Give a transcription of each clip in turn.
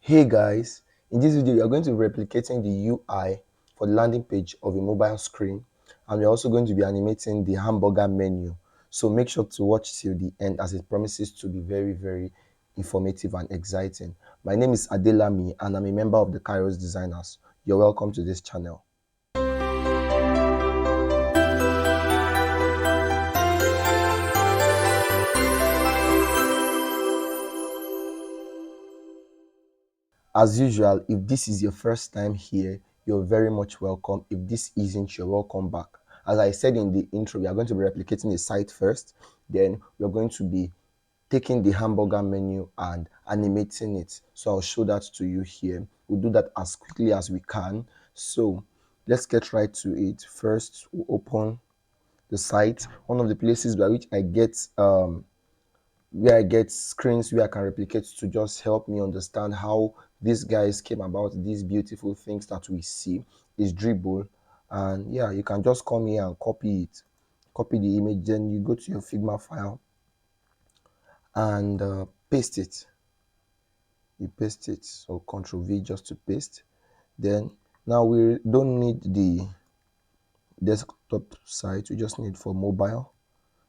Hey guys, in this video we are going to be replicating the UI for the landing page of a mobile screen, and we're also going to be animating the hamburger menu. So make sure to watch till the end as it promises to be very informative and exciting. My name is Adelami and I'm a member of the Kairos Designers. You're welcome to this channel. As usual, if this is your first time here, you're very much welcome. If this isn't, you're welcome back. As I said in the intro, we are going to be replicating the site first, then we're going to be taking the hamburger menu and animating it. So I'll show that to you here. We'll do that as quickly as we can. So let's get right to it. First, we'll open the site. One of the places by which I get where I get screens where I can replicate to just help me understand how these guys came about these beautiful things that we see is Dribbble. And yeah, you can just come here and copy it, copy the image, then you go to your Figma file and paste it. You paste it, so Ctrl V just to paste. Then now we don't need the desktop site, we just need for mobile.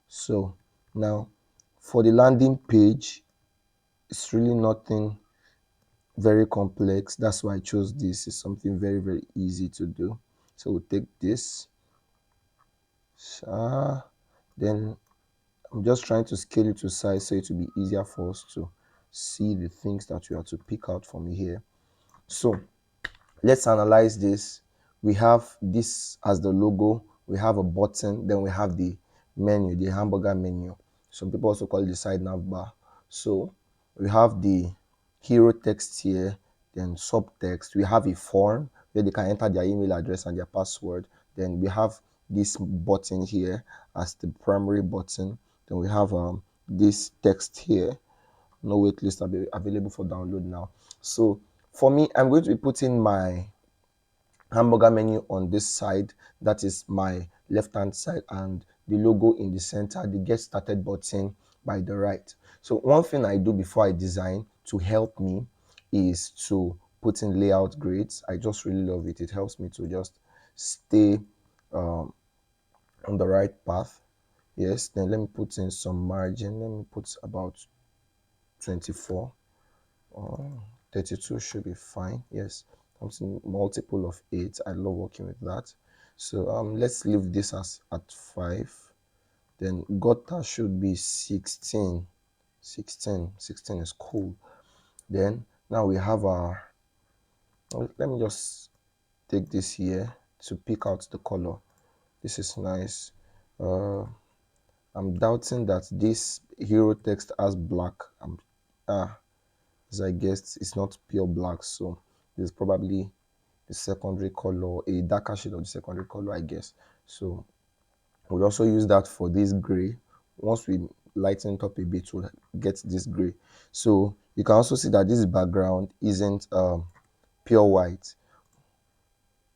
So now for the landing page, it's really nothing very complex. That's why I chose this. It's something very easy to do. So we'll take this, then I'm just trying to scale it to size so it will be easier for us to see the things that we have to pick out from here. So let's analyze this. We have this as the logo, we have a button, then we have the menu, the hamburger menu. Some people also call it the side nav bar. So we have the hero text here, then subtext. We have a form where they can enter their email address and their password. Then we have this button here as the primary button. Then we have this text here. No wait list available for download now. So for me, I'm going to be putting my hamburger menu on this side, that is my left hand side, and the logo in the center, the get started button by the right. So one thing I do before I design to help me is to put in layout grids. I just really love it. It helps me to just stay on the right path. Yes, then let me put in some margin. Let me put about 24 or 32 should be fine. Yes, something multiple of 8. I love working with that. So let's leave this as at 5. Then gutter should be 16. 16 is cool. Then now we have our, let me just take this here to pick out the color. This is nice. I'm doubting that this hero text has black. As I guessed, it's not pure black, so there's probably the secondary color, a darker shade of the secondary color, I guess. So we'll also use that for this gray. Once we lighten it up a bit, we'll get this gray. So you can also see that this background isn't pure white.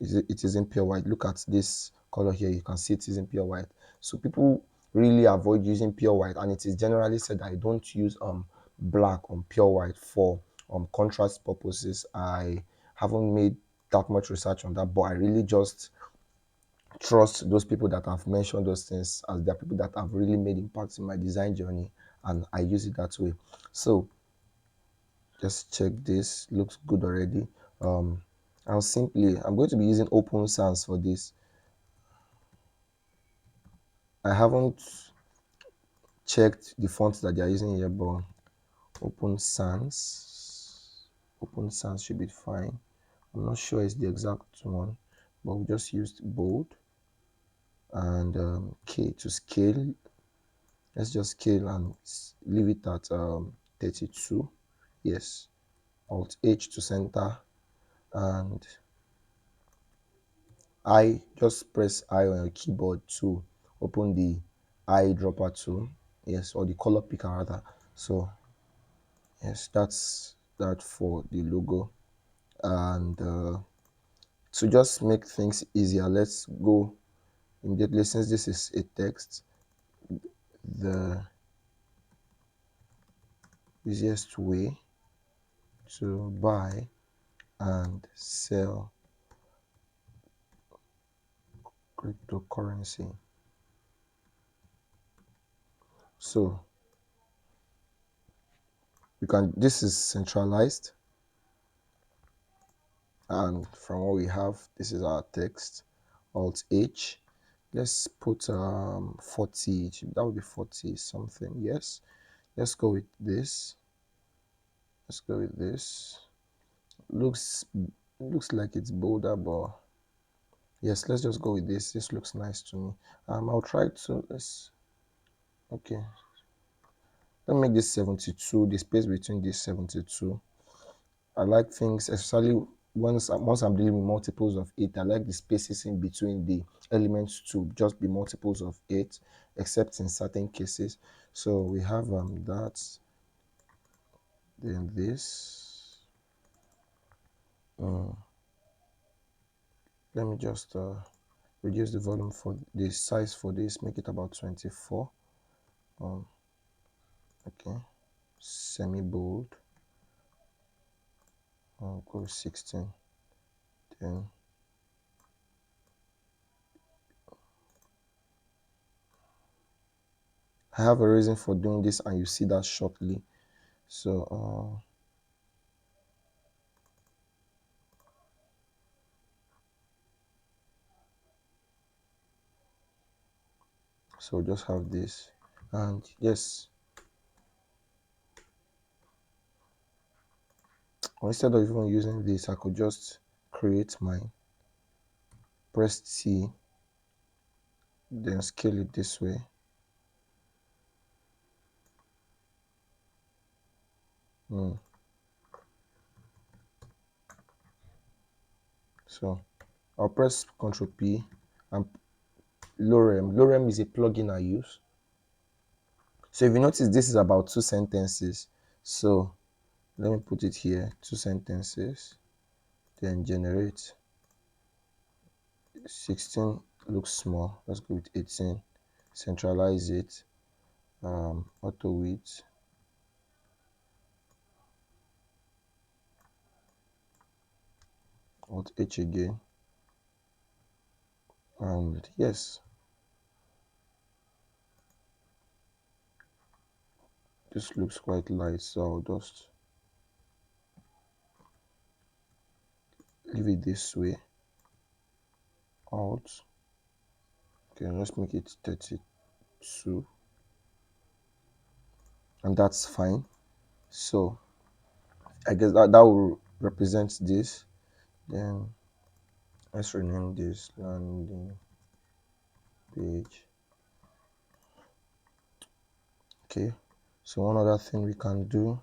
It isn't pure white. Look at this color here. You can see it isn't pure white. So people really avoid using pure white, and it is generally said I don't use black on pure white for contrast purposes. I haven't made that much research on that, but I really just trust those people that have mentioned those things, as they are people that have really made impacts in my design journey, and I use it that way. So just check this. Looks good already. I'm going to be using Open Sans for this. I haven't checked the fonts that they are using here, but Open Sans should be fine. I'm not sure it's the exact one, but we just used bold and K to scale. Let's just scale and leave it at 32. Yes, Alt H to center, and I just press I on your keyboard to open the eyedropper tool. Yes, or the color picker rather. So yes, that's that for the logo. And to just make things easier, let's go immediately. Since this is a text, the easiest way to buy and sell cryptocurrency. So you can, this is centralized, and from what we have, this is our text. Alt H. Let's put 40. That would be 40 something. Yes. Let's go with this. Let's go with this. Looks like it's bolder, but yes, let's just go with this. This looks nice to me. I'll try to, let's, okay, let me make this 72. The space between this 72. I like things, especially once I'm dealing with multiples of 8. I like the spaces in between the elements to just be multiples of 8, except in certain cases. So we have that, then this. Let me just reduce the volume for the size for this, make it about 24. Okay, semi bold. Go 16. Then I have a reason for doing this, and you see that shortly. So so just have this, and yes, instead of even using this, I could just create mine, press T, then scale it this way. So I'll press Ctrl P, and Lorem. Lorem is a plugin I use. So if you notice, this is about 2 sentences. So let me put it here, 2 sentences, then generate. 16 looks small. Let's go with 18. Centralize it. Auto width. Alt H again. And yes, this looks quite light, so I'll just leave it this way. Alt. Okay, let's make it 32. And that's fine. So I guess that will represent this. Then let's rename this landing page. Okay, so one other thing we can do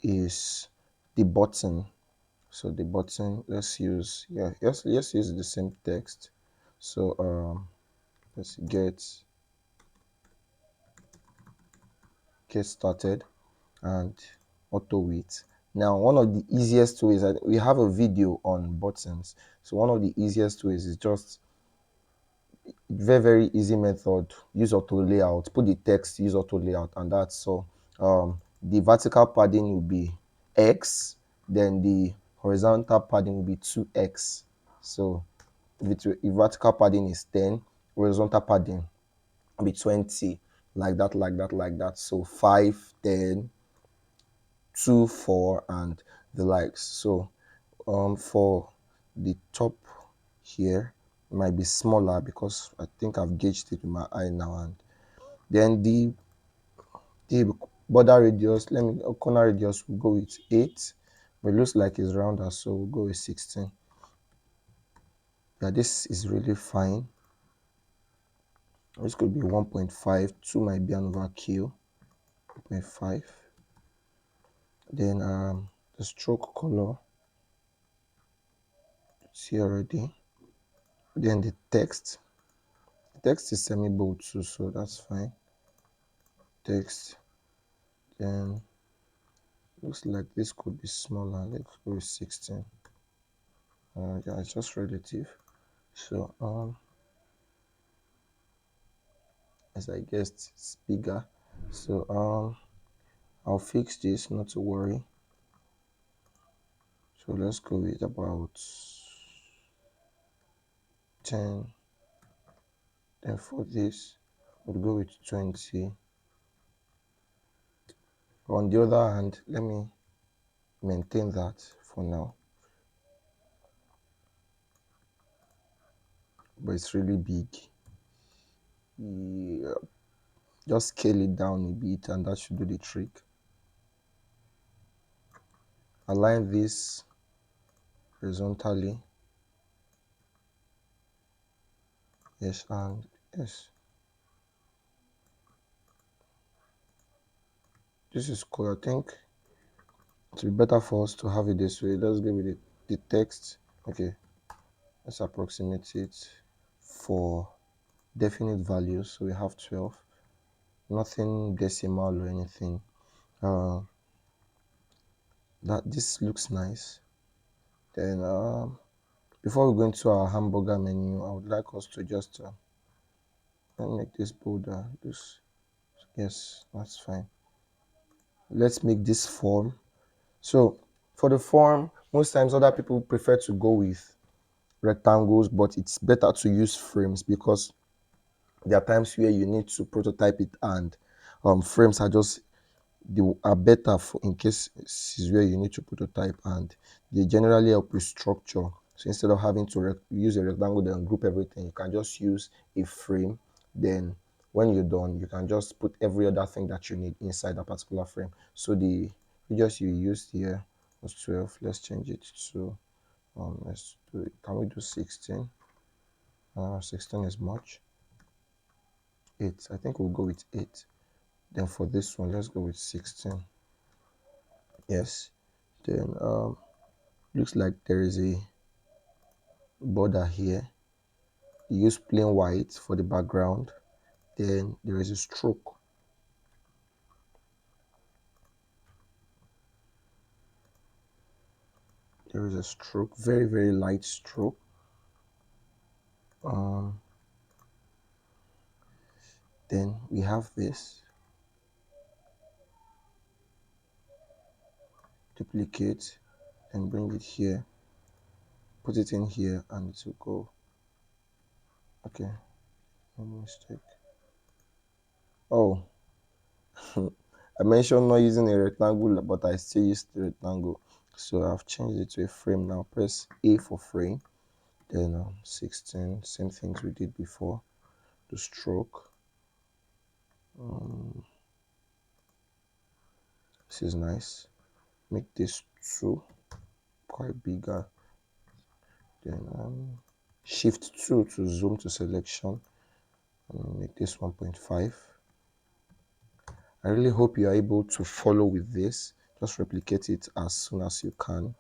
is the button. So the button, let's use, let's use the same text. So let's get started and auto width. Now, one of the easiest ways, we have a video on buttons. So one of the easiest ways is just very easy method. Use auto layout, put the text, use auto layout, and that's so. The vertical padding will be X, then the horizontal padding will be 2X. So if vertical padding is 10, horizontal padding will be 20, like that, like that, like that. So 5, 10, 2, 4, and the likes. So for the top here, it might be smaller because I think I've gauged it with my eye now. And then the border radius, let me corner radius, will go with 8, but it looks like it's rounder, so we'll go with 16. Yeah, this is really fine. This could be 1.5. 2 might be an overkill. 1.5. Then the stroke color, see already. Then the text is semi bold too, so that's fine. Text, then looks like this could be smaller. Let's go with 16. Yeah, it's just relative. So as I guessed, it's bigger. So I'll fix this, not to worry. So let's go with about 10. Then for this, we'll go with 20. On the other hand, let me maintain that for now. But it's really big. Yeah. Just scale it down a bit and that should do the trick. Align this horizontally. Yes, and yes. This is cool. I think it will be better for us to have it this way. Let's give it the text. Okay, let's approximate it for definite values. So we have 12. Nothing decimal or anything. Uh, that this looks nice. Then before we go into our hamburger menu, I would like us to just let me make this bolder. This, yes, that's fine. Let's make this form. So for the form, most times other people prefer to go with rectangles, but it's better to use frames because there are times where you need to prototype it, and frames are just they are better for in cases where you need to prototype, and they generally help with structure. So instead of having to use a rectangle then group everything, you can just use a frame. Then when you're done, you can just put every other thing that you need inside a particular frame. So the just you used here was 12. Let's change it to let's do it. Can we do 16? 16 is much. 8. I think we'll go with 8. Then for this one, let's go with 16. Yes. Then looks like there is a border here. You use plain white for the background. Then there is a stroke. There is a stroke, very, very light stroke. Um, then we have this. Duplicate and bring it here. Put it in here and it will go. Okay, no mistake. Oh, I mentioned not using a rectangle, but I still used the rectangle. So I've changed it to a frame now. Press A for frame. Then 16, same things we did before. The stroke. This is nice. Make this 2 quite bigger. Then shift 2 to zoom to selection. Make this 1.5. I really hope you are able to follow with this. Just replicate it as soon as you can.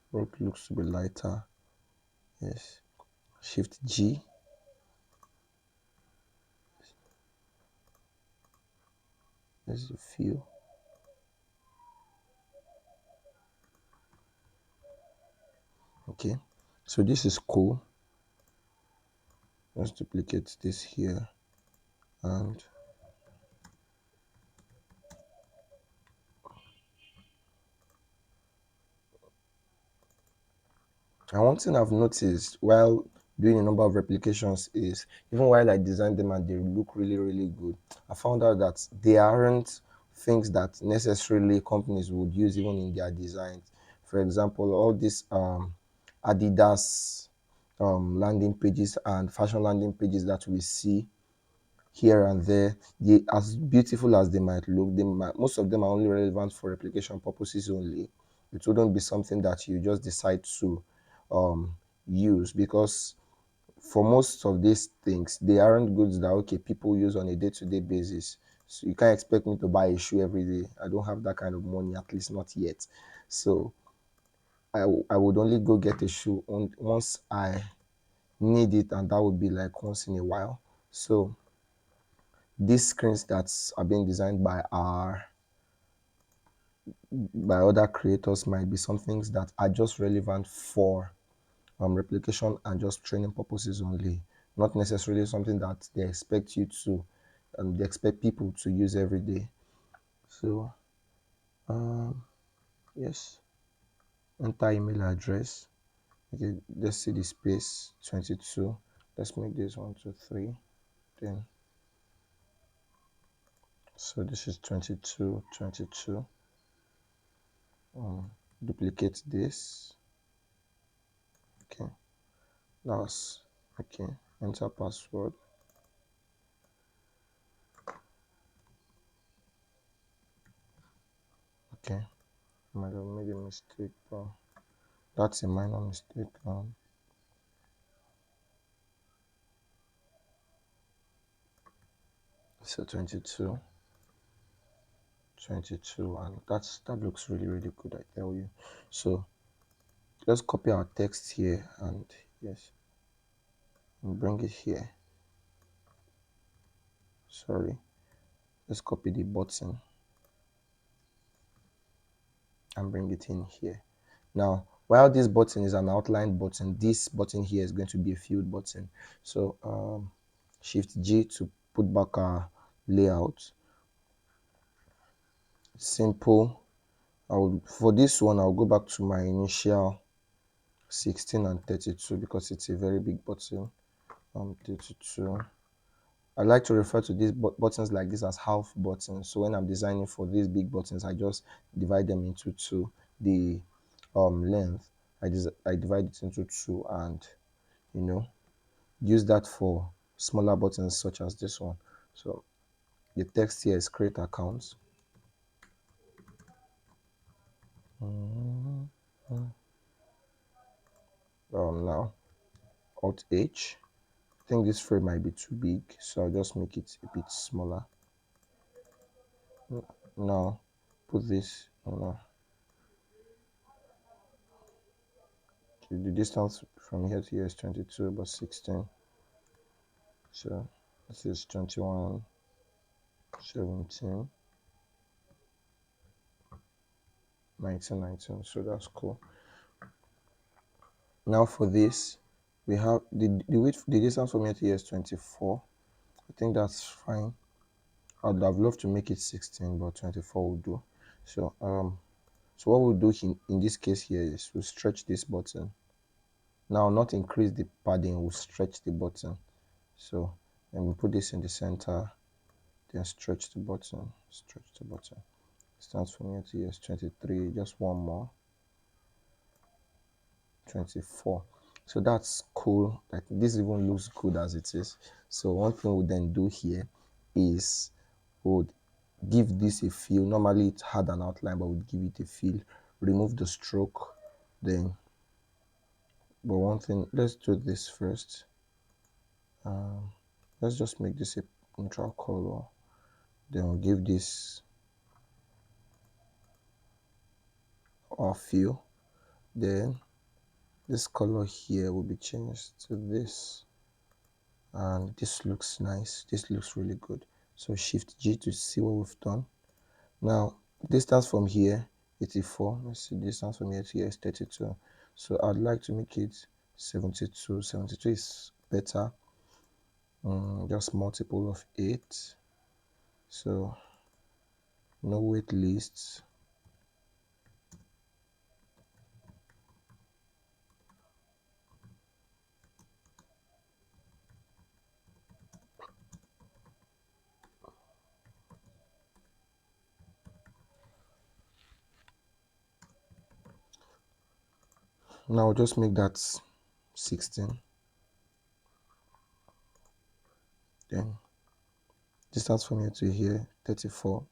Stroke looks to be lighter. Yes. Shift G. There's a few. Okay. So this is cool. Let's duplicate this here. And one thing I've noticed while doing a number of replications is even while I design them and they look really, really good, I found out that they aren't things that necessarily companies would use even in their designs. For example, all these Adidas landing pages and fashion landing pages that we see here and there, they as beautiful as they might look, most of them are only relevant for replication purposes only. It wouldn't be something that you just decide to um, use, because for most of these things they aren't goods that okay people use on a day-to-day basis. So you can't expect me to buy a shoe every day. I don't have that kind of money, at least not yet. So I would only go get a shoe once I need it, and that would be like once in a while. So these screens that are being designed by other creators might be some things that are just relevant for replication and just training purposes only, not necessarily something that they expect you to they expect people to use every day. So yes, enter email address. Okay, let's see the space 22. Let's make this 123. Then so this is 22, 22. Duplicate this. Okay, that's okay. Enter password. Okay, I might have made a mistake, but that's a minor mistake. So 22, 22, and that looks really really good, I tell you. So let's copy our text here, and yes, and bring it here. Sorry, let's copy the button and bring it in here. Now, while this button is an outline button, this button here is going to be a field button. So Shift G to put back our layout. Simple. For this one, I'll go back to my initial 16 and 32 because it's a very big button. 32. I like to refer to these buttons like this as half buttons. So when I'm designing for these big buttons, I just divide them into two. The length, I divide it into two, and you know, use that for smaller buttons such as this one. So the text here is create accounts. Now Alt H. I think this frame might be too big, so I'll just make it a bit smaller. Now put this on. The distance from here to here is 22 but 16. So this is 21, 17, 19, 19. So that's cool. Now for this, we have the width, the distance from here to here is 24. I think that's fine. I'd have loved to make it 16, but 24 will do. So so what we'll do in this case here is we'll stretch this button. Now not increase the padding, we'll stretch the button. So then we put this in the center, then stretch the button, stretch the button. Starts from here to here is 23, just one more. 24. So that's cool. Like this even looks good as it is. So one thing we then do here is would give this a feel. Normally it had an outline, but we'd give it a feel. Remove the stroke, then. But one thing, let's do this first. Let's just make this a neutral color. Then we'll give this our feel. Then this color here will be changed to this, and this looks nice. This looks really good. So Shift G to see what we've done. Now distance from here 84. Let's see, distance from here to here is 32. So I'd like to make it 72. 72 is better. Just multiple of 8. So no wait lists. Now I'll just make that 16. Then distance from here to here 34.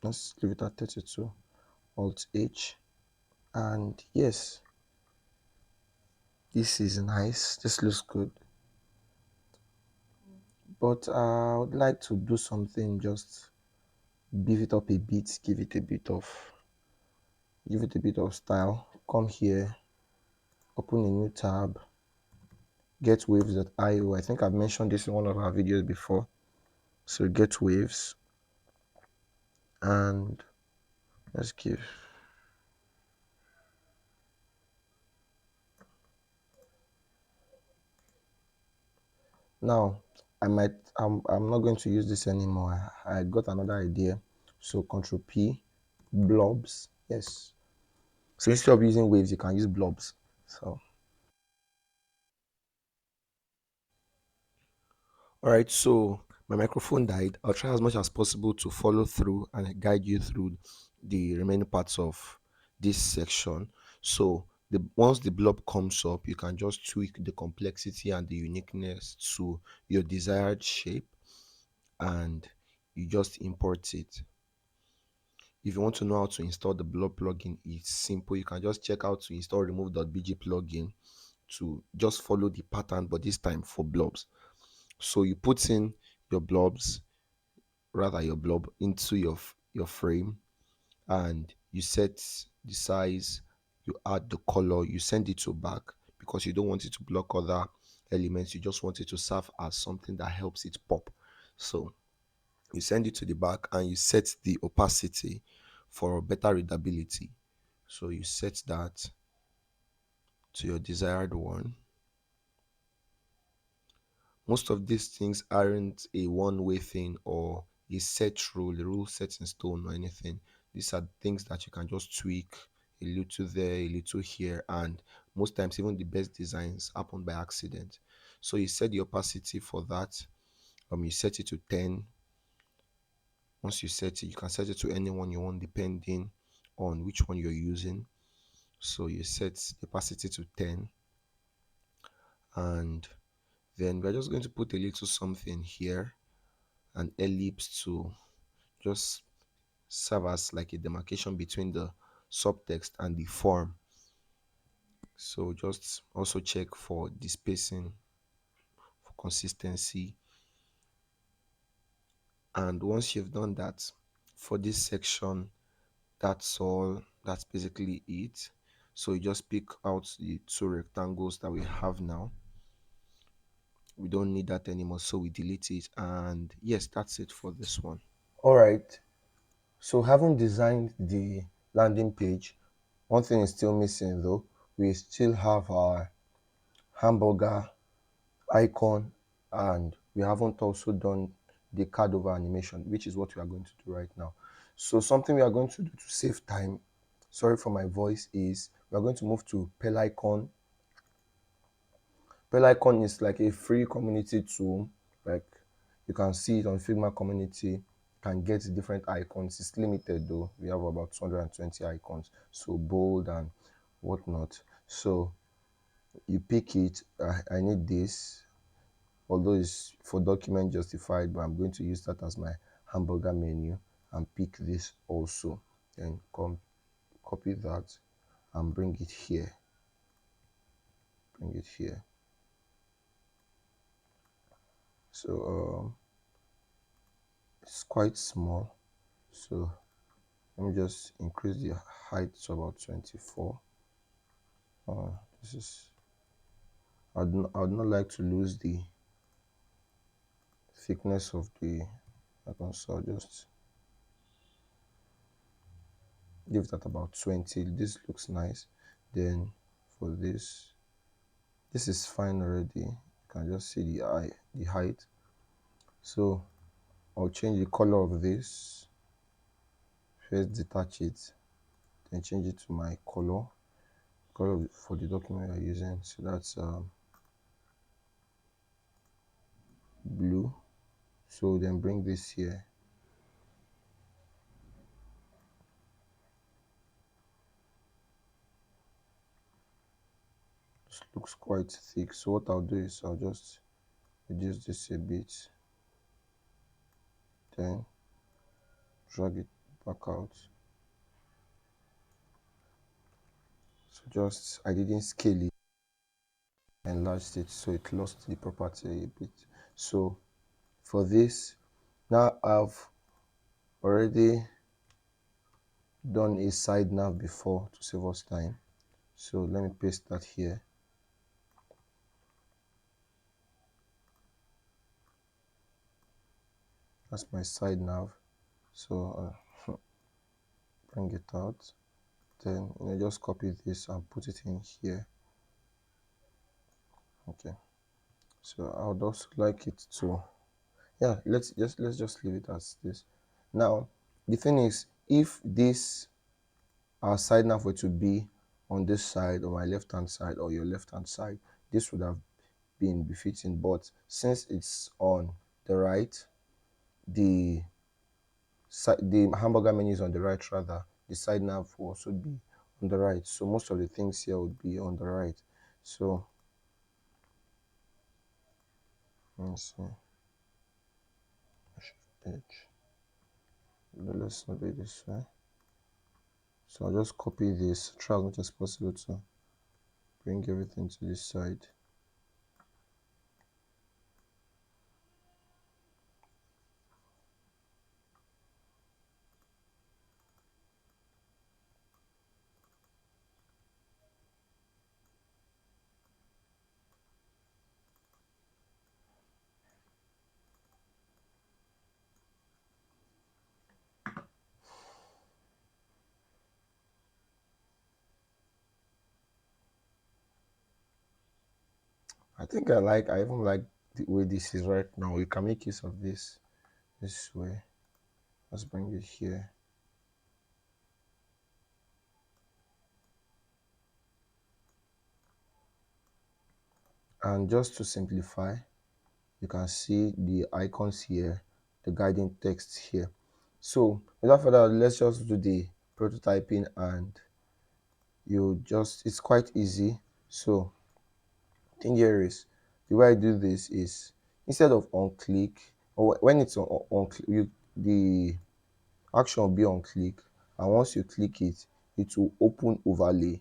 Let's leave it at 32. Alt H. And yes, this is nice. This looks good. But I would like to do something, just beef it up a bit, give it a bit of style. Come here, open a new tab, get waves.io. I think I've mentioned this in one of our videos before. So get waves, and let's give. Now I might I'm not going to use this anymore. I got another idea. So Control P, blobs. Yes. So instead of using waves, you can use blobs. So all right, so my microphone died. I'll try as much as possible to follow through and guide you through the remaining parts of this section. So once the blob comes up, you can just tweak the complexity and the uniqueness to your desired shape, and you just import it. If you want to know how to install the blob plugin, it's simple. You can just check out to install remove.bg plugin to just follow the pattern, but this time for blobs. So you put in your blobs, rather your blob, into your frame, and you set the size, you add the color, you send it to back because you don't want it to block other elements. You just want it to serve as something that helps it pop. So you send it to the back and you set the opacity for better readability. So you set that to your desired one. Most of these things aren't a one-way thing or a set rule, a rule set in stone or anything. These are things that you can just tweak a little there, a little here, and most times even the best designs happen by accident. So you set the opacity for that. You set it to 10. Once you set it, you can set it to anyone you want depending on which one you're using. So you set the opacity to 10, and then we're just going to put a little something here, an ellipse to just serve as like a demarcation between the subtext and the form. So just also check for the spacing, for consistency. And once you've done that, for this section, that's all. That's basically it. So you just pick out the two rectangles that we have now. We don't need that anymore, so we delete it. And yes, that's it for this one. All right. So having designed the landing page, one thing is still missing though. We still have our hamburger icon, and we haven't also done the card over animation, which is what we are going to do right now. So something we are going to do to save time, sorry for my voice, is we are going to move to Pelicon. Pelicon is like a free community tool. Like you can see it on Figma community. You can get different icons. It's limited though. We have about 220 icons, so bold and whatnot. So you pick it. I need this, although it's for document justified, but I'm going to use that as my hamburger menu and pick this also. Then copy that and bring it here. Bring it here. So it's quite small. So let me just increase the height to about 24. This is, I'd not like to lose the thickness of the icon, so I'll just give that about 20. This looks nice. Then for this is fine already. You can just see the height. So I'll change the color of this. First detach it, then change it to my color for the document you're using. So that's blue. So then bring this here. This looks quite thick. So what I'll do is I'll just reduce this a bit, then drag it back out. So just, I didn't scale it, enlarged it, so it lost the property a bit. So for this, now I've already done a side nav before to save us time. So let me paste that here. That's my side nav. So bring it out. Then just copy this and put it in here. Okay. So I would also like it to Yeah, let's just leave it as this. Now, the thing is, if this our side nav were to be on this side, or my left hand side, or your left hand side, this would have been befitting. But since it's on the right, the the hamburger menu is on the right, rather the side nav will also be on the right. So most of the things here would be on the right. So let's see, page. Let's not do it this way. So I'll just copy this, try as much as possible to bring everything to this side. I even like the way this is right now. You can make use of this way. Let's bring it here. And just to simplify, you can see the icons here, the guiding text here. So without further ado, let's just do the prototyping, and it's quite easy. So thing here is, the way I do this is, instead of on click, or when it's on click, the action will be on click, and once you click it, it will open overlay.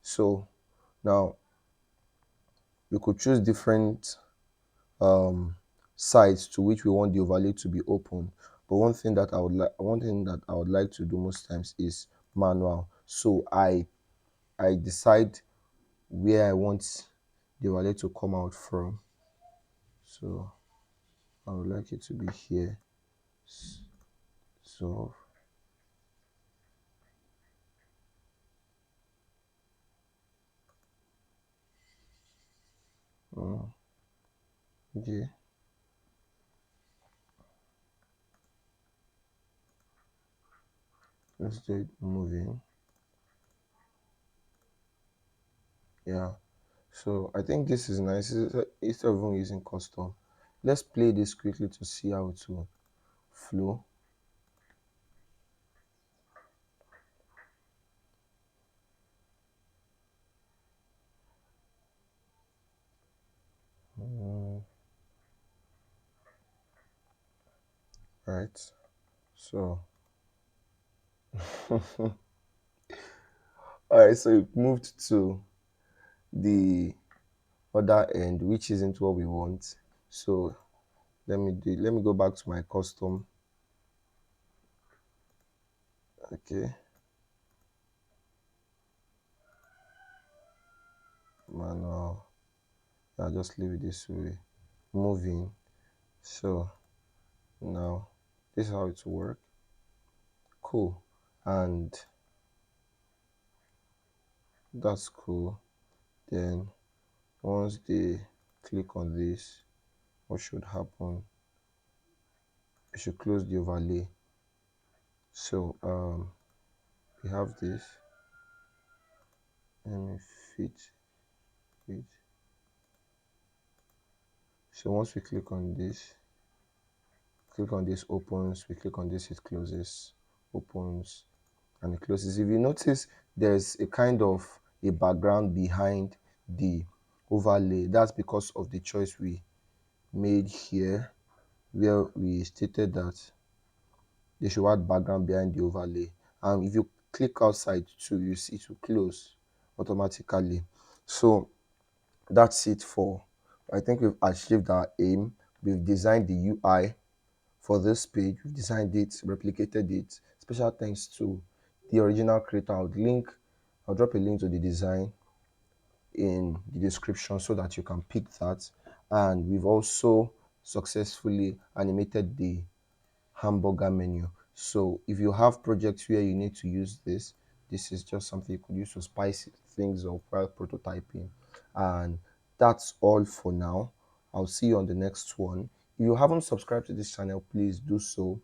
So now we could choose different um sites to which we want the overlay to be open. But one thing that I would like to do most times is manual. So I decide where I want the overlay to come out from. So I would like it to be here. So okay, let's do it moving. Yeah. So I think this is nice. Instead of even using custom, let's play this quickly to see how it will flow. Right. So all right. So it moved to the other end, which isn't what we want. So let me go back to my custom. Okay, manual. I'll just leave it this way. Moving. So now this is how it will work. Cool. And that's cool. Then once they click on this, what should happen? You should close the overlay. So we have this. Let me fit it. So once we click on this opens, we click on this, it closes, opens, and it closes. If you notice, there's a kind of a background behind the overlay. That's because of the choice we made here, where we stated that they should add background behind the overlay. And if you click outside too, you see it will close automatically. So that's it for, I think we've achieved our aim. We've designed the UI for this page. We've designed it, replicated it. Special thanks to the original creator. I'll drop a link to the design in the description so that you can pick that. And we've also successfully animated the hamburger menu. So if you have projects where you need to use this is just something you could use to spice things up while prototyping. And that's all for now. I'll see you on the next one. If you haven't subscribed to this channel, please do so,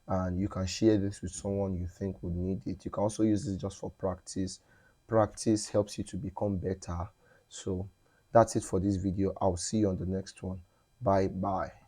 and you can share this with someone you think would need it. You can also use this just for practice. Practice helps you to become better. So that's it for this video. I'll see you on the next one. Bye bye.